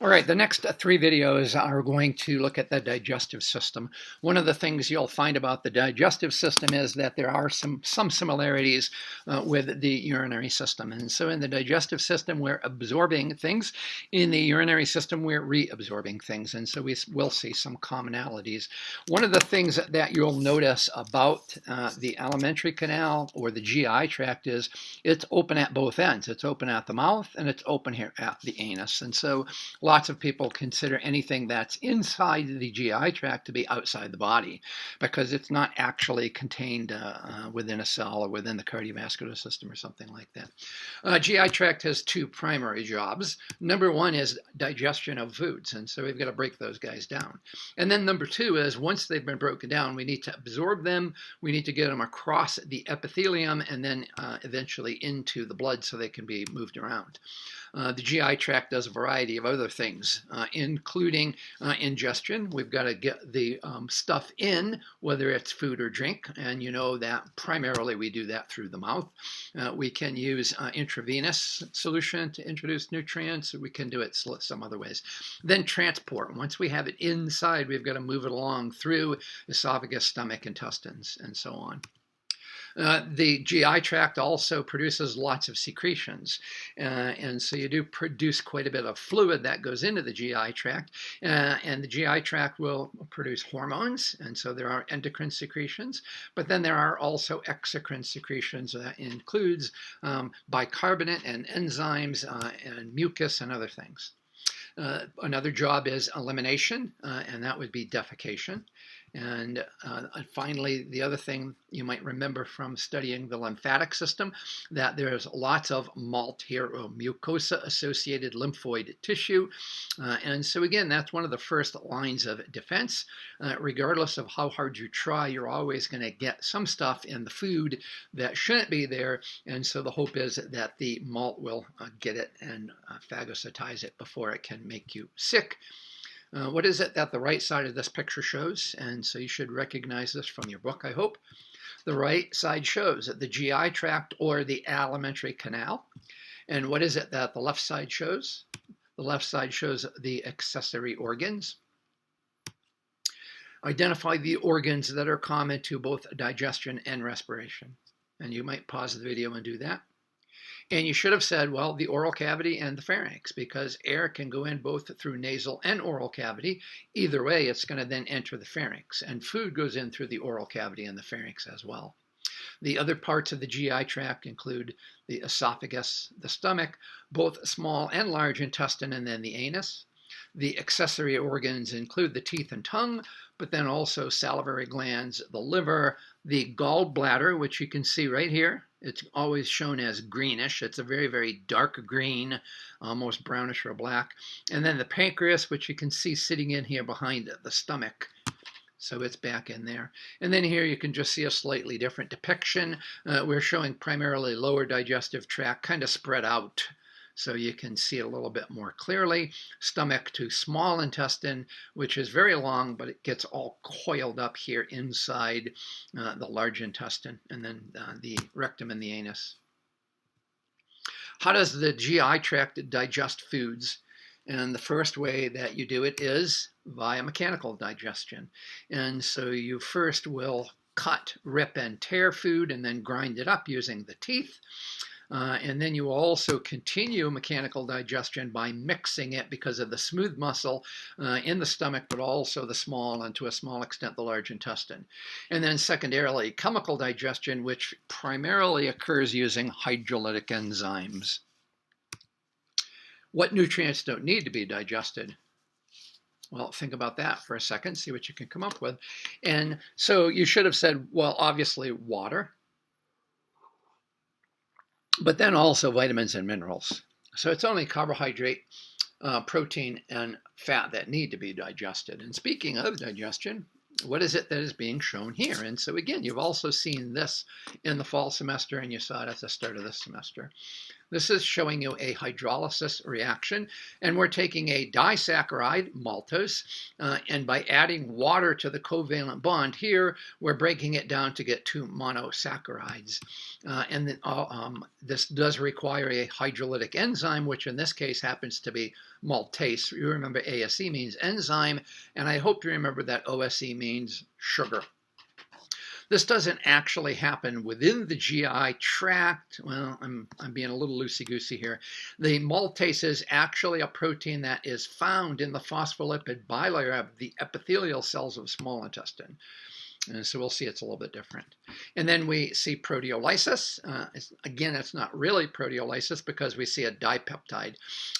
All right, the next three videos are going to look at the digestive system. One of the things you'll find about the digestive system is that there are some similarities with the urinary system. And so in the digestive system, we're absorbing things. In the urinary system, we're reabsorbing things. And so we will see some commonalities. One of the things that you'll notice about the alimentary canal or the GI tract is it's open at both ends. It's open at the mouth and it's open here at the anus. And so lots of people consider anything that's inside the GI tract to be outside the body because it's not actually contained within a cell or within the cardiovascular system or something like that. GI tract has two primary jobs. Number one is digestion of foods, and so we've got to break those guys down. And then number two is once they've been broken down, we need to absorb them, we need to get them across the epithelium and then eventually into the blood so they can be moved around. The GI tract does a variety of other things, including ingestion. We've got to get the stuff in, whether it's food or drink, and you know that primarily we do that through the mouth. We can use intravenous solution to introduce nutrients. We can do it some other ways. Then transport. Once we have it inside, we've got to move it along through esophagus, stomach, intestines, and so on. The GI tract also produces lots of secretions, and so you do produce quite a bit of fluid that goes into the GI tract, and the GI tract will produce hormones, and so there are endocrine secretions, but then there are also exocrine secretions that includes bicarbonate and enzymes and mucus and other things. Another job is elimination, and that would be defecation. And finally, the other thing you might remember from studying the lymphatic system, that there's lots of MALT here, or mucosa-associated lymphoid tissue. And so again, that's one of the first lines of defense. Regardless of how hard you try, you're always going to get some stuff in the food that shouldn't be there. And so the hope is that the MALT will get it and phagocytize it before it can make you sick. What is it that the right side of this picture shows? And so you should recognize this from your book, I hope. The right side shows the GI tract or the alimentary canal. And what is it that the left side shows? The left side shows the accessory organs. Identify the organs that are common to both digestion and respiration. And you might pause the video and do that. And you should have said, well, the oral cavity and the pharynx, because air can go in both through nasal and oral cavity. Either way, it's going to then enter the pharynx. And food goes in through the oral cavity and the pharynx as well. The other parts of the GI tract include the esophagus, the stomach, both small and large intestine, and then the anus. The accessory organs include the teeth and tongue, but then also salivary glands, the liver, the gallbladder, which you can see right here. It's always shown as greenish. It's a very, very dark green, almost brownish or black. And then the pancreas, which you can see sitting in here behind the stomach. So it's back in there. And then here you can just see a slightly different depiction. We're showing primarily lower digestive tract, kind of spread out. So you can see it a little bit more clearly. Stomach to small intestine, which is very long, but it gets all coiled up here inside the large intestine, and then the rectum and the anus. How does the GI tract digest foods? And the first way that you do it is via mechanical digestion. And so you first will cut, rip, and tear food, and then grind it up using the teeth. And then you also continue mechanical digestion by mixing it because of the smooth muscle in the stomach, but also the small and to a small extent the large intestine. And then secondarily, chemical digestion, which primarily occurs using hydrolytic enzymes. What nutrients don't need to be digested? Well, think about that for a second, see what you can come up with. And so you should have said, well, obviously water, but then also vitamins and minerals. So it's only carbohydrate, protein, and fat that need to be digested. And speaking of digestion, what is it that is being shown here? And so again, you've also seen this in the fall semester, and you saw it at the start of this semester. This is showing you a hydrolysis reaction, and we're taking a disaccharide, maltose, and by adding water to the covalent bond here, we're breaking it down to get 2 monosaccharides. This does require a hydrolytic enzyme, which in this case happens to be maltase. You remember ASE means enzyme, and I hope you remember that OSE means sugar. This doesn't actually happen within the GI tract. Well, I'm being a little loosey-goosey here. The maltase is actually a protein that is found in the phospholipid bilayer of the epithelial cells of small intestine. And so we'll see it's a little bit different. And then we see proteolysis. Again, it's not really proteolysis because we see a dipeptide.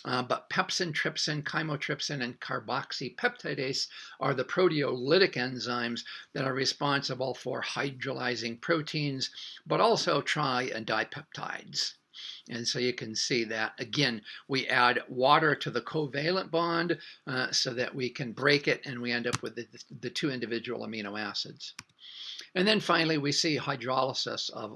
But pepsin, trypsin, chymotrypsin, and carboxypeptidase are the proteolytic enzymes that are responsible for hydrolyzing proteins, but also tri- and dipeptides. And so you can see that, again, we add water to the covalent bond so that we can break it, and we end up with the 2 individual amino acids. And then finally, we see hydrolysis of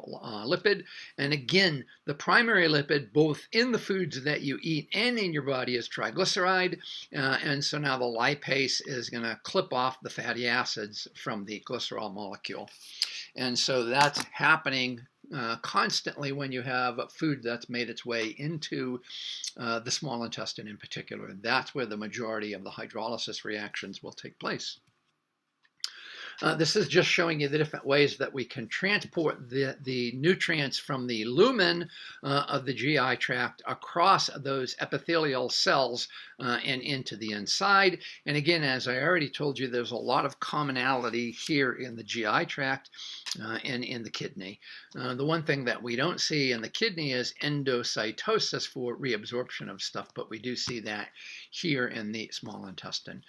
lipid. And again, the primary lipid, both in the foods that you eat and in your body, is triglyceride. And so now the lipase is going to clip off the fatty acids from the glycerol molecule. And so that's happening constantly when you have food that's made its way into the small intestine in particular. That's where the majority of the hydrolysis reactions will take place. This is just showing you the different ways that we can transport the nutrients from the lumen of the GI tract across those epithelial cells and into the inside. And again, as I already told you, there's a lot of commonality here in the GI tract and in the kidney. The one thing that we don't see in the kidney is endocytosis for reabsorption of stuff, but we do see that here in the small intestine.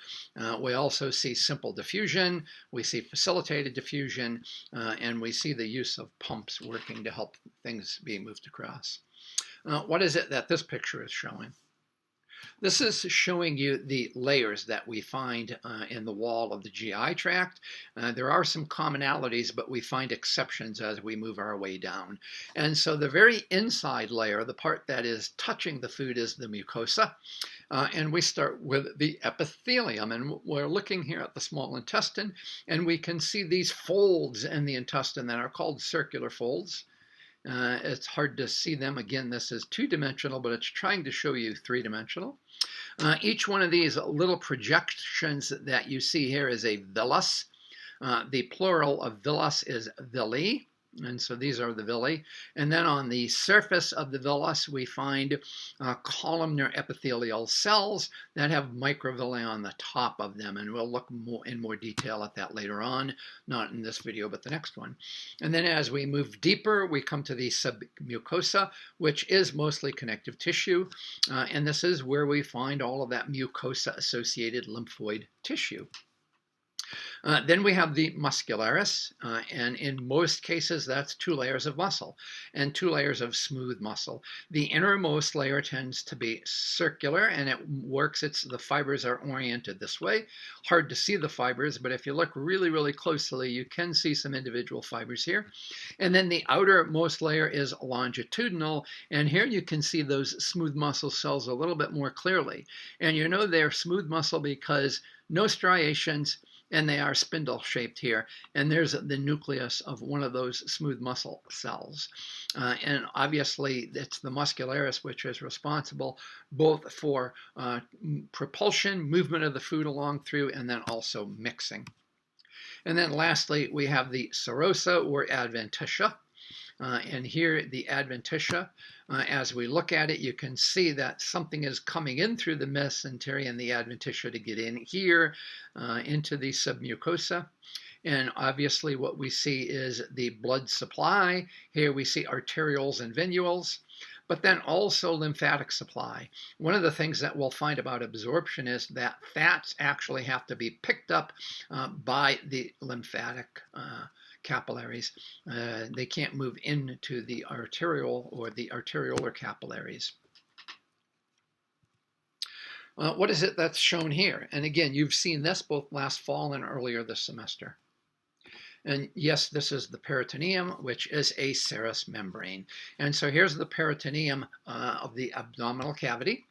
We also see simple diffusion. We see facilitated diffusion, and we see the use of pumps working to help things be moved across. What is it that this picture is showing? This is showing you the layers that we find in the wall of the GI tract. There are some commonalities, but we find exceptions as we move our way down. And so the very inside layer, the part that is touching the food, is the mucosa. And we start with the epithelium. And we're looking here at the small intestine, and we can see these folds in the intestine that are called circular folds. It's hard to see them. Again, this is 2-dimensional, but it's trying to show you 3-dimensional. Each one of these little projections that you see here is a villus. The plural of villus is villi, and so these are the villi. And then on the surface of the villus, we find columnar epithelial cells that have microvilli on the top of them, and we'll look in more detail at that later on, not in this video, but the next one. And then as we move deeper, we come to the submucosa, which is mostly connective tissue, and this is where we find all of that mucosa-associated lymphoid tissue. Then we have the muscularis, and in most cases that's 2 layers of muscle and 2 layers of smooth muscle. The innermost layer tends to be circular, and it works, the fibers are oriented this way. Hard to see the fibers, but if you look really, really closely, you can see some individual fibers here. And then the outermost layer is longitudinal, and here you can see those smooth muscle cells a little bit more clearly. And you know they're smooth muscle because no striations, and they are spindle-shaped here. And there's the nucleus of one of those smooth muscle cells. And obviously, it's the muscularis which is responsible both for propulsion, movement of the food along through, and then also mixing. And then lastly, we have the serosa or adventitia. And here, the adventitia, as we look at it, you can see that something is coming in through the mesentery and the adventitia to get in here into the submucosa. And obviously what we see is the blood supply. Here we see arterioles and venules, but then also lymphatic supply. One of the things that we'll find about absorption is that fats actually have to be picked up by the lymphatic capillaries. They can't move into the arteriole or the arteriolar capillaries. What is it that's shown here? And again, you've seen this both last fall and earlier this semester. And yes, this is the peritoneum, which is a serous membrane. And so here's the peritoneum of the abdominal cavity.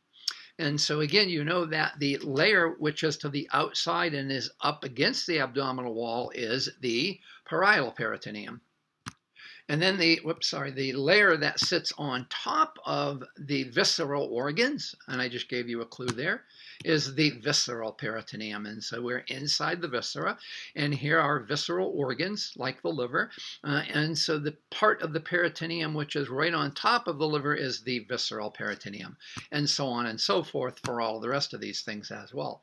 And so again, you know that the layer which is to the outside and is up against the abdominal wall is the parietal peritoneum. And then the layer that sits on top of the visceral organs, and I just gave you a clue there, is the visceral peritoneum. And so we're inside the viscera, and here are visceral organs like the liver. And so the part of the peritoneum which is right on top of the liver is the visceral peritoneum, and so on and so forth for all the rest of these things as well.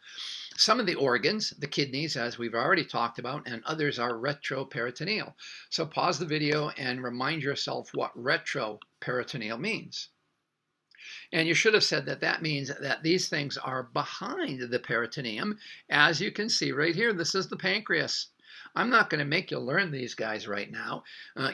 Some of the organs, the kidneys, as we've already talked about, and others are retroperitoneal. So pause the video and remind yourself what retroperitoneal means. And you should have said that that means that these things are behind the peritoneum. As you can see right here, this is the pancreas. I'm not going to make you learn these guys right now.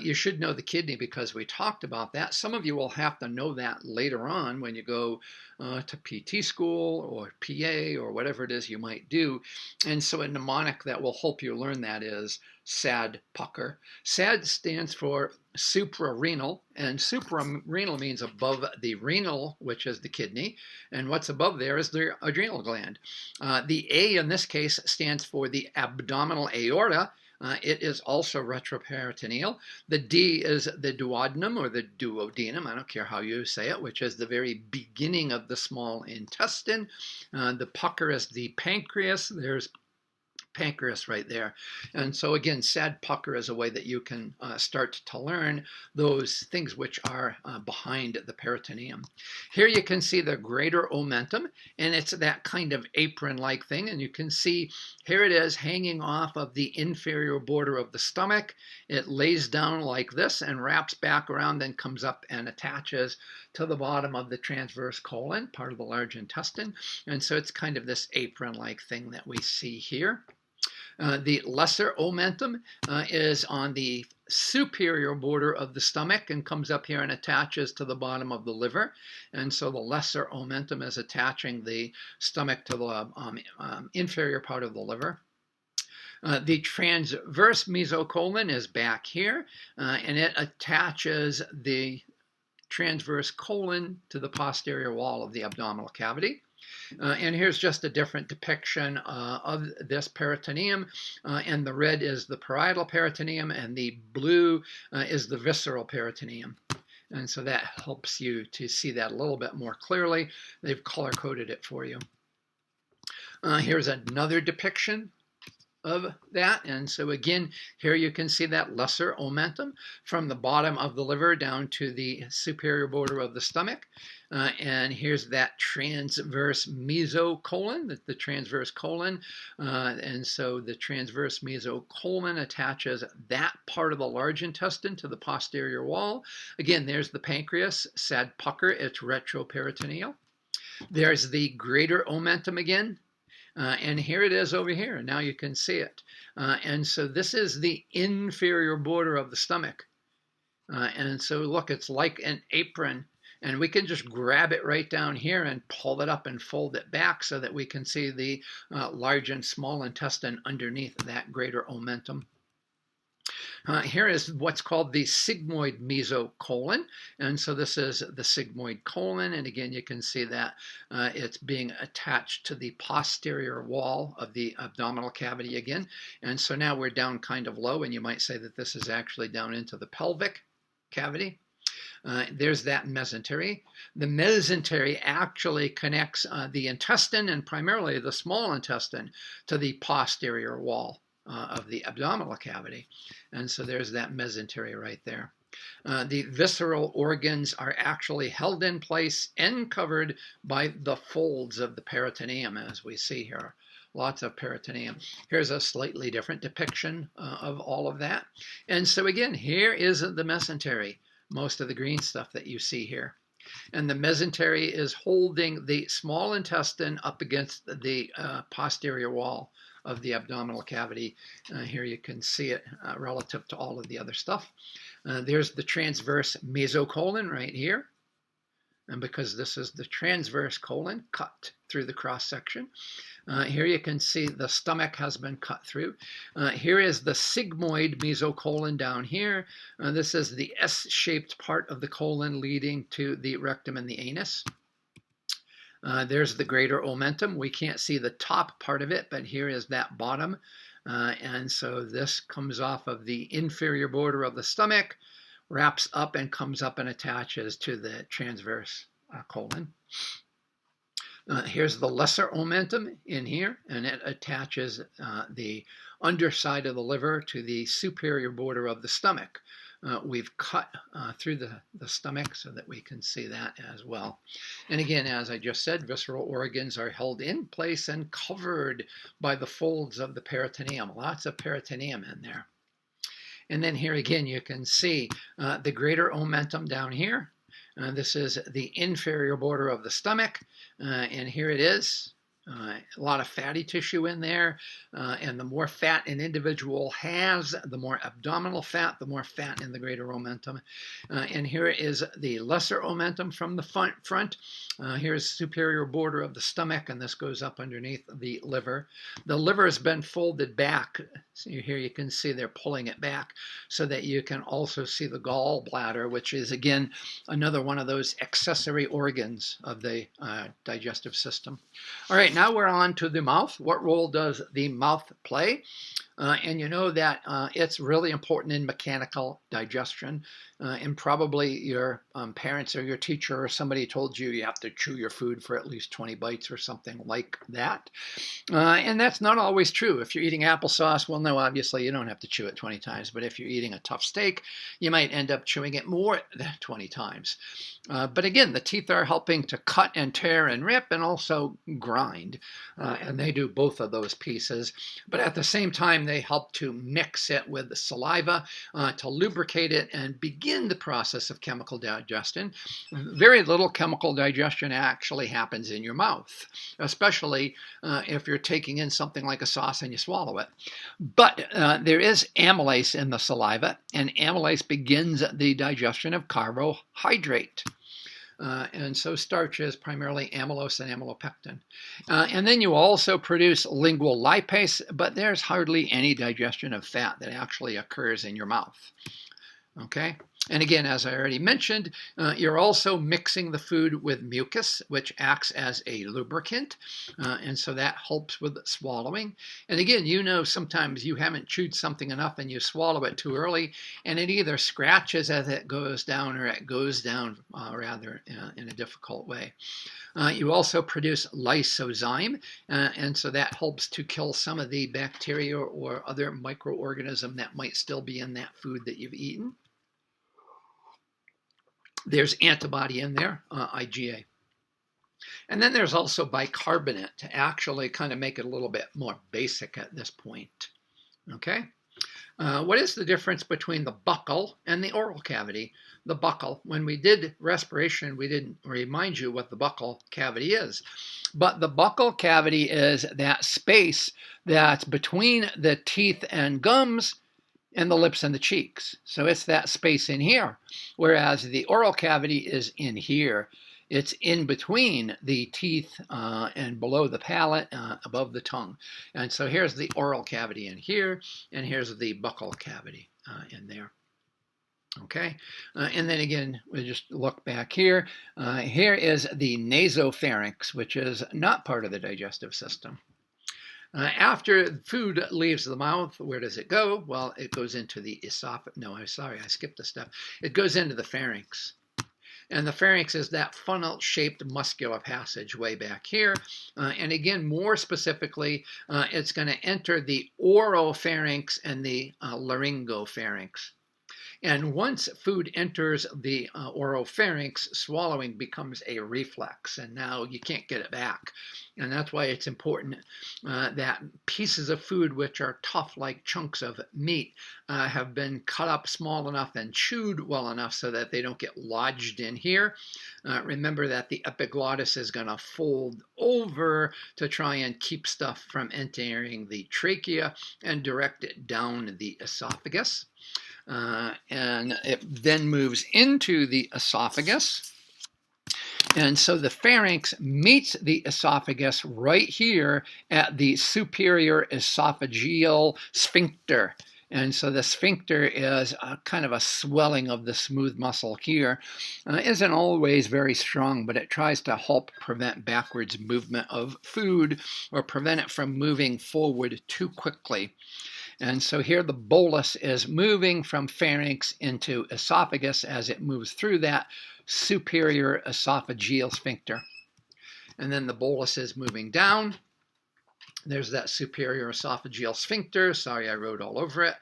You should know the kidney because we talked about that. Some of you will have to know that later on when you go to PT school or PA or whatever it is you might do. And so a mnemonic that will help you learn that is SAD pucker. SAD stands for suprarenal, and suprarenal means above the renal, which is the kidney, and what's above there is the adrenal gland. The A in this case stands for the abdominal aorta. It is also retroperitoneal. The D is the duodenum or the duodenum, I don't care how you say it, which is the very beginning of the small intestine. The pucker is the pancreas. There's pancreas right there. And so again, SAD pucker is a way that you can start to learn those things which are behind the peritoneum. Here you can see the greater omentum, and it's that kind of apron-like thing. And you can see here it is hanging off of the inferior border of the stomach. It lays down like this and wraps back around, then comes up and attaches to the bottom of the transverse colon, part of the large intestine. And so it's kind of this apron-like thing that we see here. The lesser omentum is on the superior border of the stomach and comes up here and attaches to the bottom of the liver. And so the lesser omentum is attaching the stomach to the inferior part of the liver. The transverse mesocolon is back here, and it attaches the transverse colon to the posterior wall of the abdominal cavity. And here's just a different depiction of this peritoneum. And the red is the parietal peritoneum, and the blue is the visceral peritoneum. And so that helps you to see that a little bit more clearly. They've color-coded it for you. Here's another depiction of that. And so again, here you can see that lesser omentum from the bottom of the liver down to the superior border of the stomach. And here's that transverse mesocolon, the transverse colon. And so the transverse mesocolon attaches that part of the large intestine to the posterior wall. Again, there's the pancreas, SAD pucker, it's retroperitoneal. There's the greater omentum again. And here it is over here. Now you can see it. And so this is the inferior border of the stomach. And so look, it's like an apron. And we can just grab it right down here and pull it up and fold it back so that we can see the large and small intestine underneath that greater omentum. Here is what's called the sigmoid mesocolon. And so this is the sigmoid colon. And again, you can see that it's being attached to the posterior wall of the abdominal cavity again. And so now we're down kind of low, and you might say that this is actually down into the pelvic cavity. There's that mesentery. The mesentery actually connects the intestine, and primarily the small intestine, to the posterior wall of the abdominal cavity. And so there's that mesentery right there. The visceral organs are actually held in place and covered by the folds of the peritoneum, as we see here. Lots of peritoneum. Here's a slightly different depiction of all of that. And so again, here is the mesentery, most of the green stuff that you see here. And the mesentery is holding the small intestine up against the posterior wall of the abdominal cavity. Here you can see it relative to all of the other stuff. There's the transverse mesocolon right here. And because this is the transverse colon, cut through the cross section. Here you can see the stomach has been cut through. Here is the sigmoid mesocolon down here. This is the S-shaped part of the colon leading to the rectum and the anus. There's the greater omentum. We can't see the top part of it, but here is that bottom. And so this comes off of the inferior border of the stomach, wraps up and comes up and attaches to the transverse colon. Here's the lesser omentum in here, and it attaches the underside of the liver to the superior border of the stomach. We've cut through the stomach so that we can see that as well. And again, as I just said, visceral organs are held in place and covered by the folds of the peritoneum. Lots of peritoneum in there. And then here again, you can see the greater omentum down here. This is the inferior border of the stomach, and here it is. A lot of fatty tissue in there, and the more fat an individual has, the more abdominal fat, the more fat in the greater omentum. And here is the lesser omentum from the front. Here's superior border of the stomach, and this goes up underneath the liver. The liver has been folded back. So here you can see they're pulling it back so that you can also see the gallbladder, which is, again, another one of those accessory organs of the digestive system. All right, now we're on to the mouth. What role does the mouth play? And you know that it's really important in mechanical digestion. And probably your parents or your teacher or somebody told you have to chew your food for at least 20 bites or something like that. And that's not always true. If you're eating applesauce, well, no, obviously you don't have to chew it 20 times. But if you're eating a tough steak, you might end up chewing it more than 20 times. But again, the teeth are helping to cut and tear and rip and also grind. And they do both of those pieces. But at the same time, they help to mix it with the saliva to lubricate it and begin the process of chemical digestion. Very little chemical digestion actually happens in your mouth, especially if you're taking in something like a sauce and you swallow it. But there is amylase in the saliva, and amylase begins the digestion of carbohydrate. And so starch is primarily amylose and amylopectin. And then you also produce lingual lipase, but there's hardly any digestion of fat that actually occurs in your mouth. Okay? And again, as I already mentioned, you're also mixing the food with mucus, which acts as a lubricant. And so that helps with swallowing. And again, you know, sometimes you haven't chewed something enough and you swallow it too early, and it either scratches as it goes down or it goes down rather in a difficult way. You also produce lysozyme, and so that helps to kill some of the bacteria or other microorganism that might still be in that food that you've eaten. There's antibody in there, IgA. And then there's also bicarbonate to actually kind of make it a little bit more basic at this point. Okay? What is the difference between the buccal and the oral cavity? The buccal, when we did respiration, we didn't remind you what the buccal cavity is. But the buccal cavity is that space that's between the teeth and gums and the lips and the cheeks. So it's that space in here, whereas the oral cavity is in here. It's in between the teeth and below the palate, above the tongue. And so here's the oral cavity in here, and here's the buccal cavity in there. Okay, and then again, we just look back here. Here is the nasopharynx, which is not part of the digestive system. After food leaves the mouth, where does it go? Well, it goes into the esophagus. No, I'm sorry, I skipped a step. It goes into the pharynx. And the pharynx is that funnel-shaped muscular passage way back here. And again, more specifically, it's going to enter the oropharynx and the laryngopharynx. And once food enters the oropharynx, swallowing becomes a reflex, and now you can't get it back. And that's why it's important that pieces of food which are tough, like chunks of meat, have been cut up small enough and chewed well enough so that they don't get lodged in here. Remember that the epiglottis is going to fold over to try and keep stuff from entering the trachea and direct it down the esophagus. And it then moves into the esophagus. And so the pharynx meets the esophagus right here at the superior esophageal sphincter. And so the sphincter is kind of a swelling of the smooth muscle here. Isn't always very strong, but it tries to help prevent backwards movement of food or prevent it from moving forward too quickly. And so here the bolus is moving from pharynx into esophagus as it moves through that superior esophageal sphincter. And then the bolus is moving down. There's that superior esophageal sphincter. Sorry, I wrote all over it,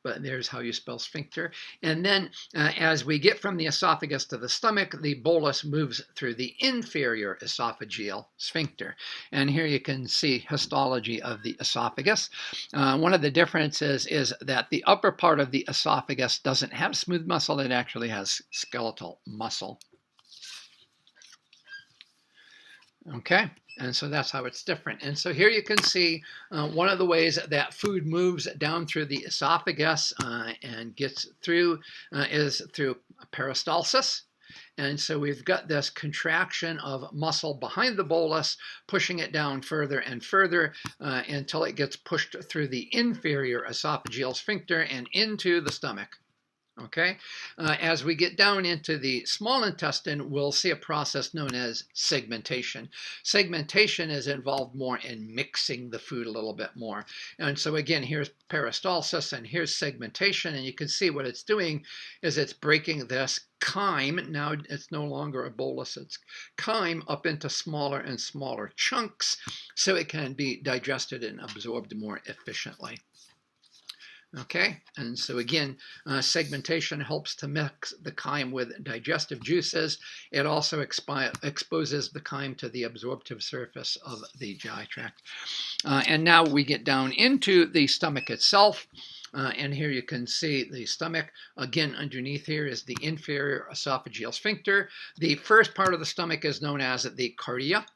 but there's how you spell sphincter. And then as we get from the esophagus to the stomach, the bolus moves through the inferior esophageal sphincter. And here you can see histology of the esophagus. One of the differences is that the upper part of the esophagus doesn't have smooth muscle. It actually has skeletal muscle. Okay, and so that's how it's different. And so here you can see one of the ways that food moves down through the esophagus and gets through is through peristalsis. And so we've got this contraction of muscle behind the bolus, pushing it down further and further until it gets pushed through the inferior esophageal sphincter and into the stomach. Okay, as we get down into the small intestine, we'll see a process known as segmentation. Segmentation is involved more in mixing the food a little bit more. And so again, here's peristalsis and here's segmentation, and you can see what it's doing is it's breaking this chyme. Now it's no longer a bolus, it's chyme up into smaller and smaller chunks so it can be digested and absorbed more efficiently. Okay, and so again, segmentation helps to mix the chyme with digestive juices. It also exposes the chyme to the absorptive surface of the GI tract. And now we get down into the stomach itself. And here you can see the stomach. Again, underneath here is the inferior esophageal sphincter. The first part of the stomach is known as the cardia.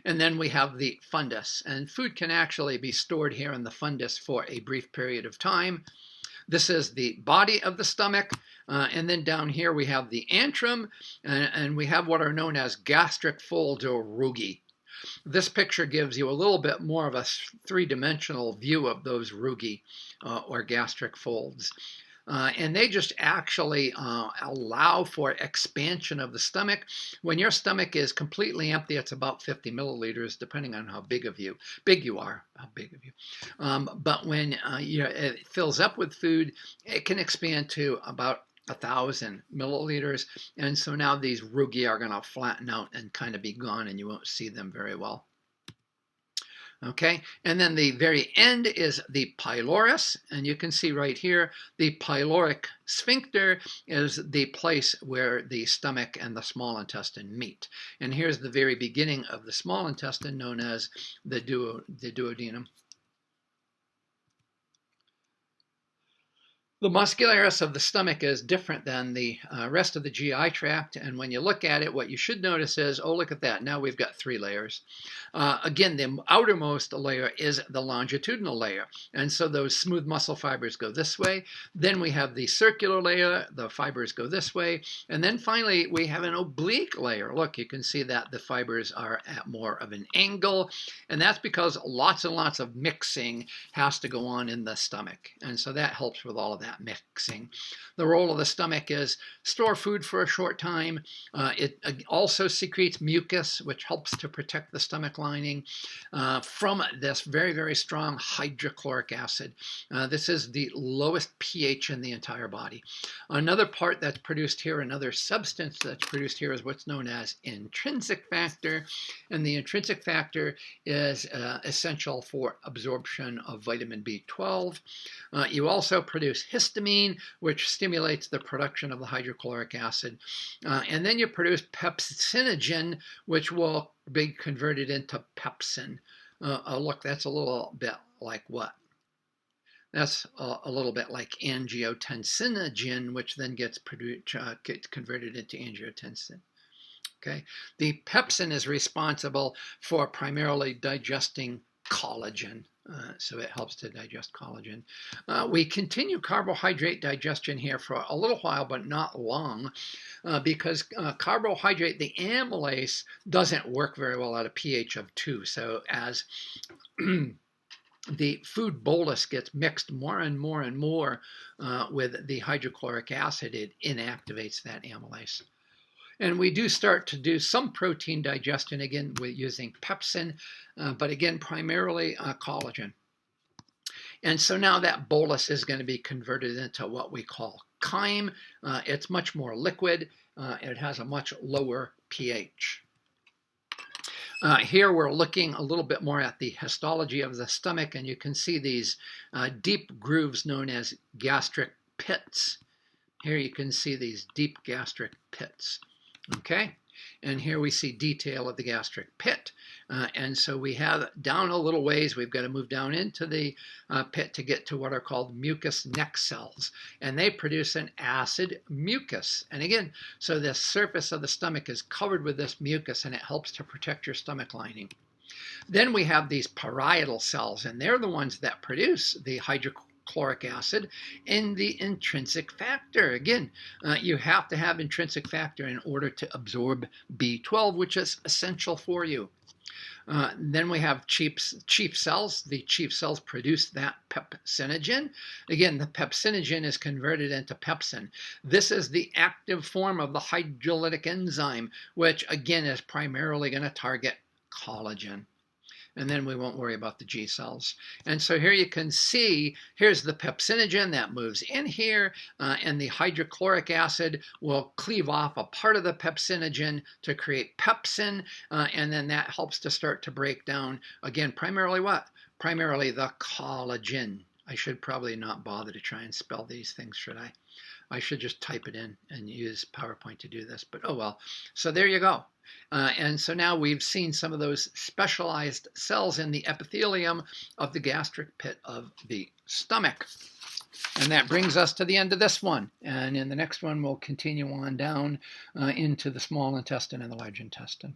And then we have the fundus, and food can actually be stored here in the fundus for a brief period of time. This is the body of the stomach, and then down here we have the antrum, and we have what are known as gastric folds or rugae. This picture gives you a little bit more of a three-dimensional view of those rugae or gastric folds. And they just actually allow for expansion of the stomach. When your stomach is completely empty, it's about 50 milliliters, depending on how big you are. But when it fills up with food, it can expand to about 1,000 milliliters. And so now these rugae are going to flatten out and kind of be gone, and you won't see them very well. Okay, and then the very end is the pylorus, and you can see right here the pyloric sphincter is the place where the stomach and the small intestine meet. And here's the very beginning of the small intestine, known as the duodenum. The muscularis of the stomach is different than the rest of the GI tract, and when you look at it, what you should notice is, oh, look at that, now we've got 3 layers. Again, the outermost layer is the longitudinal layer, and so those smooth muscle fibers go this way. Then we have the circular layer, the fibers go this way, and then finally we have an oblique layer. Look, you can see that the fibers are at more of an angle, and that's because lots and lots of mixing has to go on in the stomach, and so that helps with all of that mixing. The role of the stomach is store food for a short time. It also secretes mucus, which helps to protect the stomach lining from this very, very strong hydrochloric acid. This is the lowest pH in the entire body. Another part that's produced here, another substance that's produced here, is what's known as intrinsic factor. And the intrinsic factor is essential for absorption of vitamin B12. You also produce histamine, which stimulates the production of the hydrochloric acid. And then you produce pepsinogen, which will be converted into pepsin. Look, that's a little bit like what? That's a little bit like angiotensinogen, which then gets converted into angiotensin. Okay, the pepsin is responsible for primarily digesting collagen. So it helps to digest collagen. We continue carbohydrate digestion here for a little while, but not long, because carbohydrate, the amylase, doesn't work very well at a pH of 2. So as the food bolus gets mixed more and more and more with the hydrochloric acid, it inactivates that amylase. And we do start to do some protein digestion, again, with using pepsin, but again, primarily collagen. And so now that bolus is going to be converted into what we call chyme. It's much more liquid. It has a much lower pH. Here we're looking a little bit more at the histology of the stomach, and you can see these deep grooves known as gastric pits. Here you can see these deep gastric pits. Okay, and here we see detail of the gastric pit. And so we have down a little ways, we've got to move down into the pit to get to what are called mucous neck cells. And they produce an acid mucus. And again, so the surface of the stomach is covered with this mucus, and it helps to protect your stomach lining. Then we have these parietal cells, and they're the ones that produce the hydrochloric acid and the intrinsic factor. Again, you have to have intrinsic factor in order to absorb B12, which is essential for you. Then we have chief cells. The chief cells produce that pepsinogen. Again, the pepsinogen is converted into pepsin. This is the active form of the hydrolytic enzyme, which again is primarily going to target collagen. And then we won't worry about the G cells. And so here you can see, here's the pepsinogen that moves in here, and the hydrochloric acid will cleave off a part of the pepsinogen to create pepsin, and then that helps to start to break down, again, primarily what? Primarily the collagen. I should probably not bother to try and spell these things, should I? I should just type it in and use PowerPoint to do this, but oh well. So there you go. And so now we've seen some of those specialized cells in the epithelium of the gastric pit of the stomach. And that brings us to the end of this one. And in the next one, we'll continue on down into the small intestine and the large intestine.